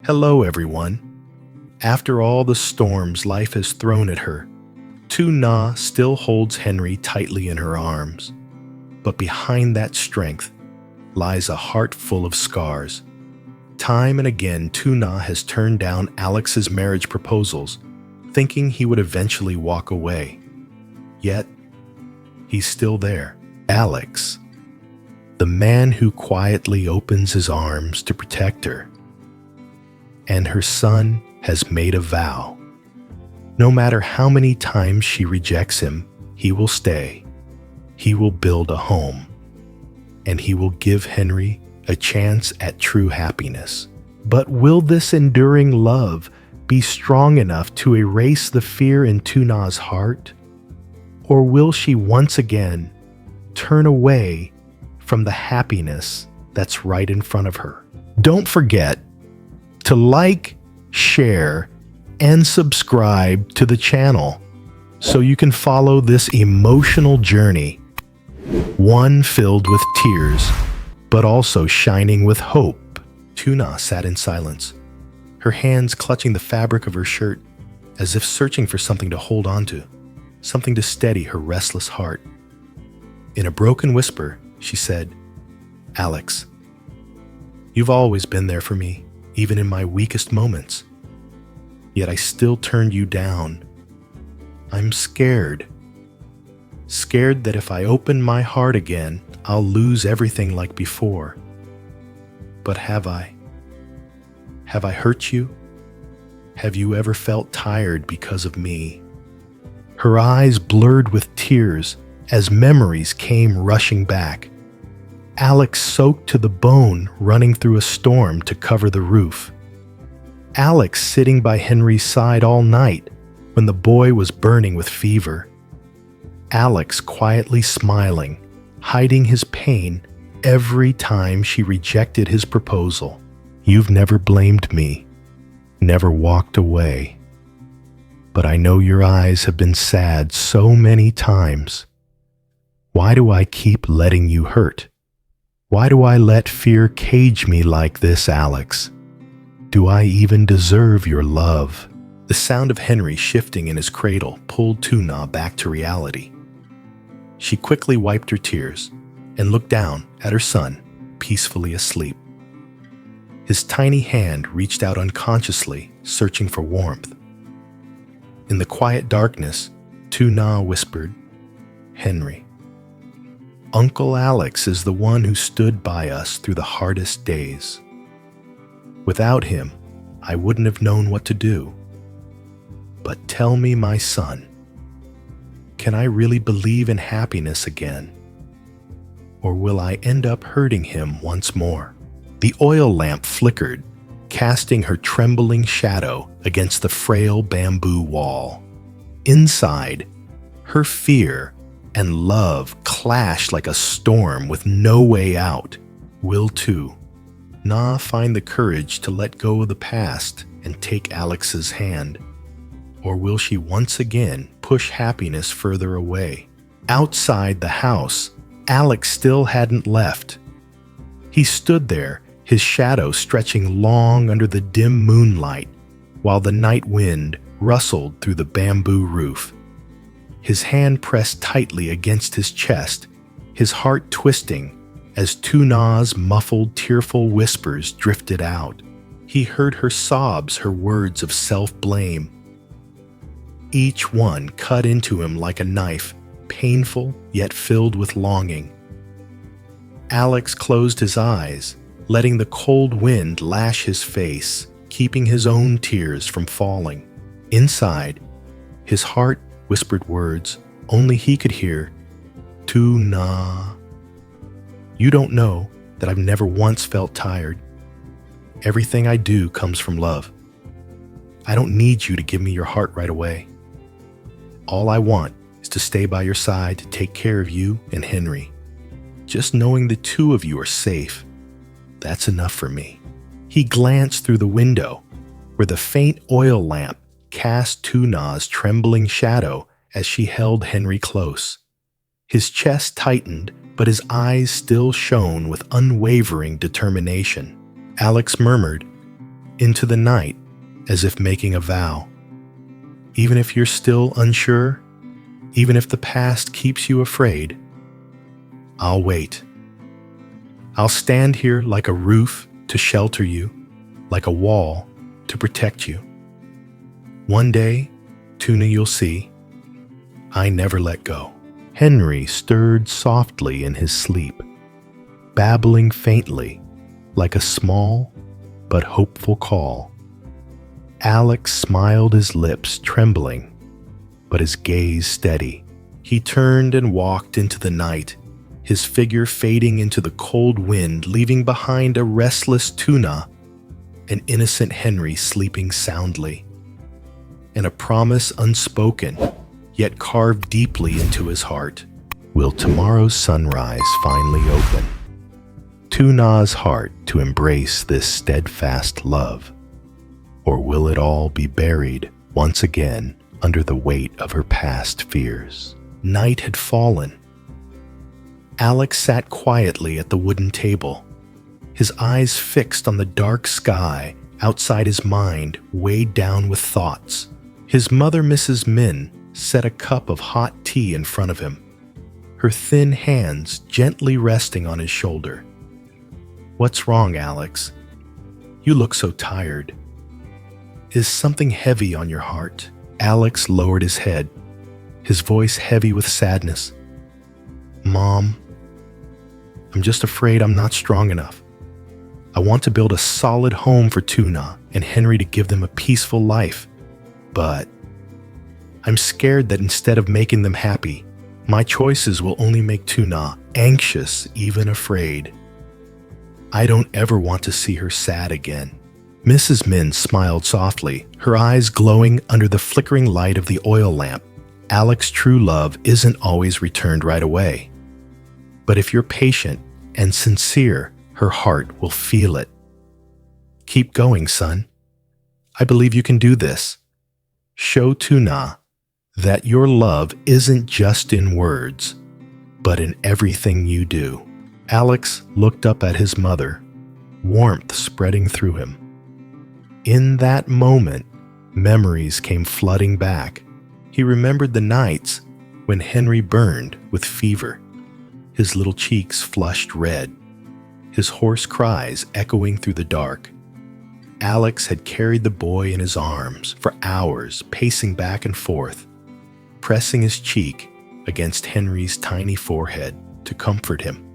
Hello, everyone. After all the storms life has thrown at her, TuNa still holds Henry tightly in her arms. But behind that strength lies a heart full of scars. Time and again, TuNa has turned down Alex's marriage proposals, thinking he would eventually walk away. Yet, he's still there. Alex, the man who quietly opens his arms to protect her. And her son has made a vow. No matter how many times she rejects him, he will stay. He will build a home. And he will give Henry a chance at true happiness. But will this enduring love be strong enough to erase the fear in TuNa's heart? Or will she once again turn away from the happiness that's right in front of her? Don't forget to like, share, and subscribe to the channel so you can follow this emotional journey, one filled with tears, but also shining with hope. TuNa sat in silence, her hands clutching the fabric of her shirt as if searching for something to hold on to, something to steady her restless heart. In a broken whisper, she said, "Alex, you've always been there for me, even in my weakest moments. Yet I still turned you down. I'm scared. Scared that if I open my heart again, I'll lose everything like before. But have I? Have I hurt you? Have you ever felt tired because of me?" Her eyes blurred with tears as memories came rushing back. Alex soaked to the bone running through a storm to cover the roof. Alex sitting by Henry's side all night when the boy was burning with fever. Alex quietly smiling, hiding his pain every time she rejected his proposal. You've never blamed me, never walked away. But I know your eyes have been sad so many times. Why do I keep letting you hurt? Why do I let fear cage me like this, Alex? Do I even deserve your love? The sound of Henry shifting in his cradle pulled TuNa back to reality. She quickly wiped her tears and looked down at her son, peacefully asleep. His tiny hand reached out unconsciously, searching for warmth. In the quiet darkness, TuNa whispered, "Henry, Uncle Alex is the one who stood by us through the hardest days. Without him, I wouldn't have known what to do. But tell me, my son, can I really believe in happiness again? Or will I end up hurting him once more?" The oil lamp flickered, casting her trembling shadow against the frail bamboo wall. Inside, her fear and love clashed like a storm with no way out. Will TuNa find the courage to let go of the past and take Alex's hand? Or will she once again push happiness further away? Outside the house, Alex still hadn't left. He stood there, his shadow stretching long under the dim moonlight, while the night wind rustled through the bamboo roof. His hand pressed tightly against his chest, his heart twisting as TuNa's muffled, tearful whispers drifted out. He heard her sobs, her words of self-blame. Each one cut into him like a knife, painful yet filled with longing. Alex closed his eyes, letting the cold wind lash his face, keeping his own tears from falling. Inside, his heart whispered words only he could hear. "TuNa, you don't know that I've never once felt tired. Everything I do comes from love. I don't need you to give me your heart right away. All I want is to stay by your side to take care of you and Henry. Just knowing the two of you are safe, that's enough for me." He glanced through the window, where the faint oil lamp cast TuNa's trembling shadow as she held Henry close. His chest tightened, but his eyes still shone with unwavering determination. Alex murmured, into the night as if making a vow. Even if you're still unsure, even if the past keeps you afraid, I'll wait. I'll stand here like a roof to shelter you, like a wall to protect you. One day, TuNa, you'll see, I never let go. Henry stirred softly in his sleep, babbling faintly like a small but hopeful call. Alex smiled, his lips trembling, but his gaze steady. He turned and walked into the night, his figure fading into the cold wind, leaving behind a restless TuNa, an innocent Henry sleeping soundly, and a promise unspoken, yet carved deeply into his heart. Will tomorrow's sunrise finally open TuNa's heart to embrace this steadfast love? Or will it all be buried once again under the weight of her past fears? Night had fallen. Alex sat quietly at the wooden table, his eyes fixed on the dark sky outside, his mind weighed down with thoughts. His mother, Mrs. Min, set a cup of hot tea in front of him, her thin hands gently resting on his shoulder. "What's wrong, Alex? You look so tired. Is something heavy on your heart?" Alex lowered his head, his voice heavy with sadness. "Mom, I'm just afraid I'm not strong enough. I want to build a solid home for TuNa and Henry to give them a peaceful life. But I'm scared that instead of making them happy, my choices will only make TuNa anxious, even afraid. I don't ever want to see her sad again." Mrs. Min smiled softly, her eyes glowing under the flickering light of the oil lamp. Alex's true love isn't always returned right away. But if you're patient and sincere, her heart will feel it. Keep going, son. I believe you can do this. Show TuNa that your love isn't just in words, but in everything you do. Alex looked up at his mother, warmth spreading through him. In that moment, memories came flooding back. He remembered the nights when Henry burned with fever, his little cheeks flushed red, his hoarse cries echoing through the dark. Alex had carried the boy in his arms for hours, pacing back and forth, pressing his cheek against Henry's tiny forehead to comfort him.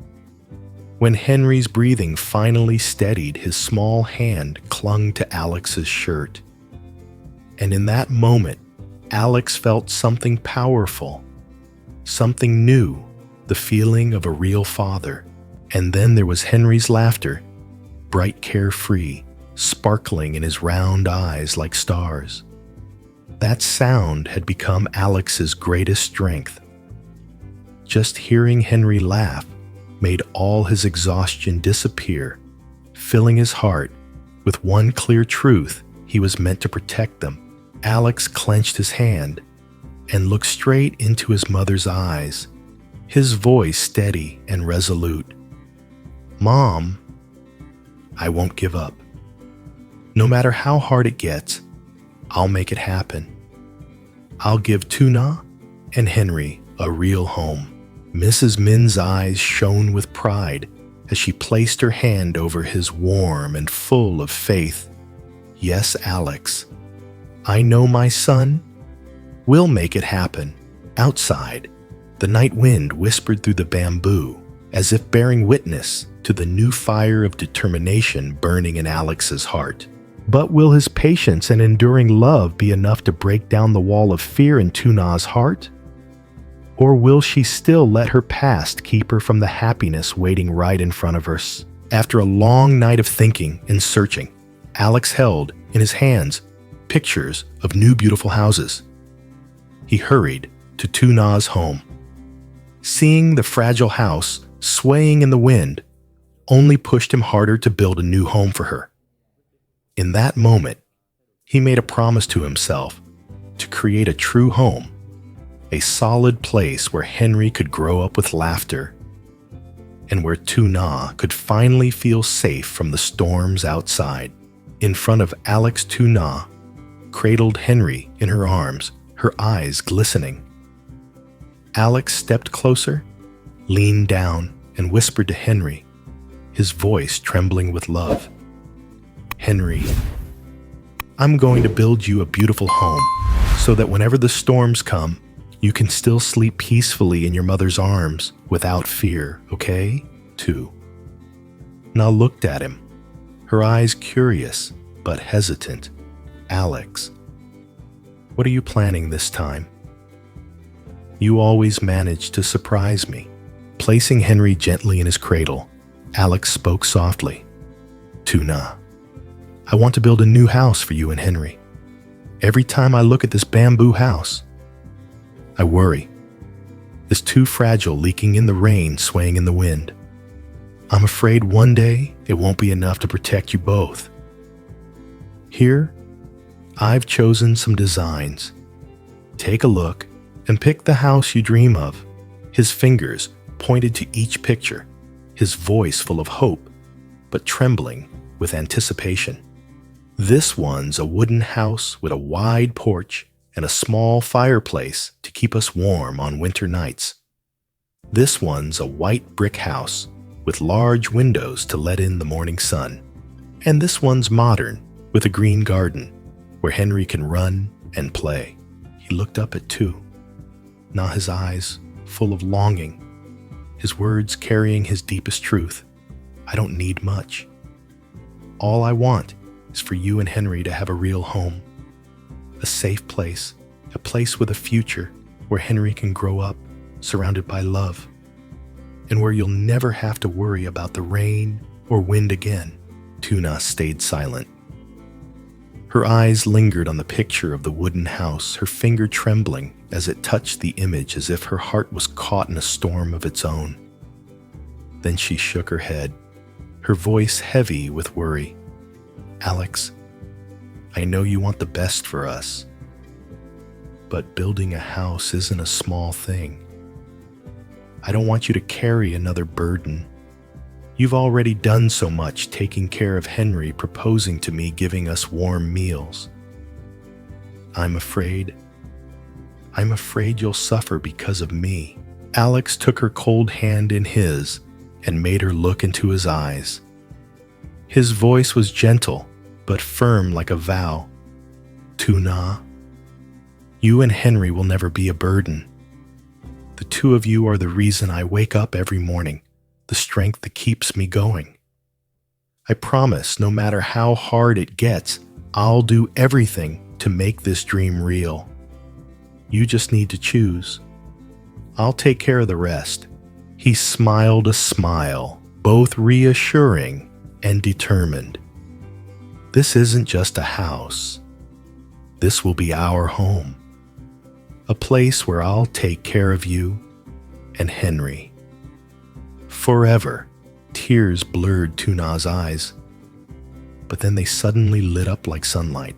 When Henry's breathing finally steadied, his small hand clung to Alex's shirt. And in that moment, Alex felt something powerful, something new, the feeling of a real father. And then there was Henry's laughter, bright, carefree, sparkling in his round eyes like stars. That sound had become Alex's greatest strength. Just hearing Henry laugh made all his exhaustion disappear, filling his heart with one clear truth: he was meant to protect them. Alex clenched his hand and looked straight into his mother's eyes, his voice steady and resolute. "Mom, I won't give up. No matter how hard it gets, I'll make it happen. I'll give TuNa and Henry a real home." Mrs. Min's eyes shone with pride as she placed her hand over his, warm and full of faith. "Yes, Alex, I know my son will make it happen." Outside, the night wind whispered through the bamboo, as if bearing witness to the new fire of determination burning in Alex's heart. But will his patience and enduring love be enough to break down the wall of fear in TuNa's heart? Or will she still let her past keep her from the happiness waiting right in front of her? After a long night of thinking and searching, Alex held in his hands pictures of new beautiful houses. He hurried to TuNa's home. Seeing the fragile house swaying in the wind only pushed him harder to build a new home for her. In that moment, he made a promise to himself to create a true home, a solid place where Henry could grow up with laughter, and where TuNa could finally feel safe from the storms outside. In front of Alex TuNa cradled Henry in her arms, her eyes glistening. Alex stepped closer, leaned down, and whispered to Henry, his voice trembling with love. "Henry, I'm going to build you a beautiful home so that whenever the storms come, you can still sleep peacefully in your mother's arms without fear, okay? Too." Na looked at him, her eyes curious but hesitant. "Alex, what are you planning this time?" "You always manage to surprise me." Placing Henry gently in his cradle, Alex spoke softly. "TuNa, I want to build a new house for you and Henry. Every time I look at this bamboo house, I worry. It's too fragile, leaking in the rain, swaying in the wind. I'm afraid one day it won't be enough to protect you both. Here, I've chosen some designs. Take a look and pick the house you dream of." His fingers pointed to each picture, his voice full of hope, but trembling with anticipation. "This one's a wooden house with a wide porch and a small fireplace to keep us warm on winter nights. This one's a white brick house with large windows to let in the morning sun. And this one's modern with a green garden where Henry can run and play." He looked up at Tu, now his eyes full of longing, his words carrying his deepest truth. "I don't need much. All I want is for you and Henry to have a real home, a safe place, a place with a future where Henry can grow up surrounded by love, and where you'll never have to worry about the rain or wind again." TuNa stayed silent. Her eyes lingered on the picture of the wooden house, her finger trembling as it touched the image as if her heart was caught in a storm of its own. Then she shook her head, her voice heavy with worry. "Alex, I know you want the best for us, but building a house isn't a small thing. I don't want you to carry another burden. You've already done so much taking care of Henry, proposing to me, giving us warm meals. I'm afraid you'll suffer because of me." Alex took her cold hand in his and made her look into his eyes. His voice was gentle, but firm like a vow. "TuNa, you and Henry will never be a burden. The two of you are the reason I wake up every morning, the strength that keeps me going. I promise, no matter how hard it gets, I'll do everything to make this dream real. You just need to choose. I'll take care of the rest." He smiled a smile, both reassuring and determined. "This isn't just a house. This will be our home. A place where I'll take care of you and Henry. Forever." Tears blurred TuNa's eyes, but then they suddenly lit up like sunlight.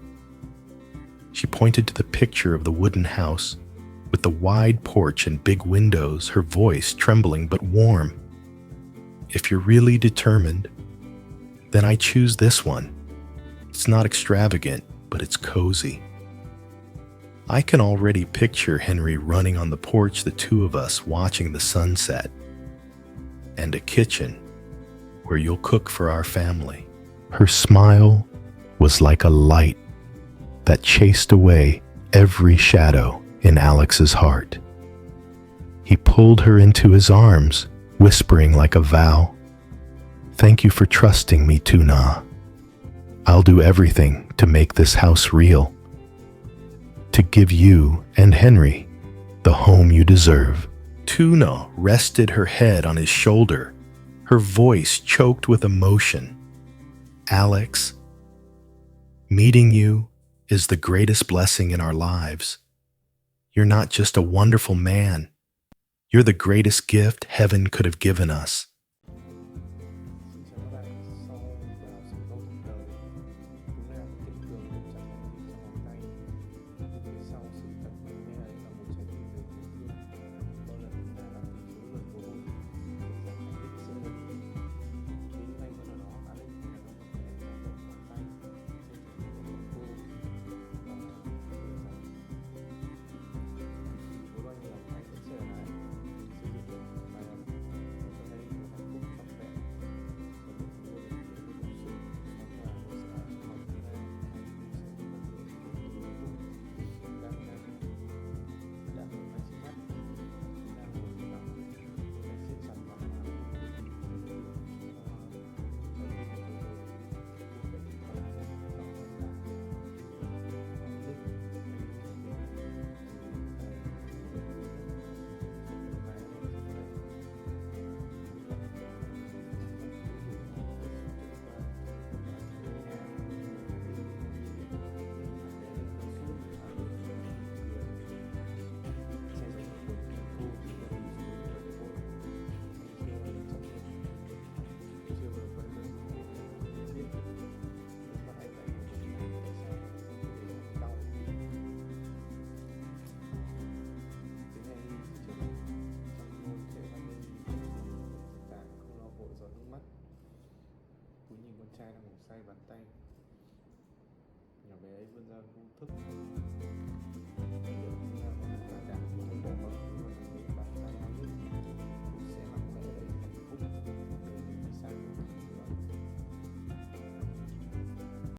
She pointed to the picture of the wooden house with the wide porch and big windows, her voice trembling but warm. "If you're really determined, then I choose this one. It's not extravagant, but it's cozy. I can already picture Henry running on the porch, the two of us watching the sunset, and a kitchen where you'll cook for our family." Her smile was like a light that chased away every shadow in Alex's heart. He pulled her into his arms, whispering like a vow, "Thank you for trusting me, TuNa. I'll do everything to make this house real, to give you and Henry the home you deserve." TuNa rested her head on his shoulder, her voice choked with emotion. "Alex, meeting you is the greatest blessing in our lives. You're not just a wonderful man. You're the greatest gift heaven could have given us." Xin chào các bạn, sau sự câu chuyện đời, chúng ta có kiên cường nắm chặt hành vi trong vòng tay. Phía sau sự thật mạnh mẽ ấy là một trái tim đầy yêu thương. Đó là chúng ta đã tìm số lượng mồ hôi để dành thành đích giữa đời. Đến nay vẫn ở đó, Alex là đứa trẻ trong vòng tay. bàn tay. Nhỏ bé ấy vươn ra vô thức.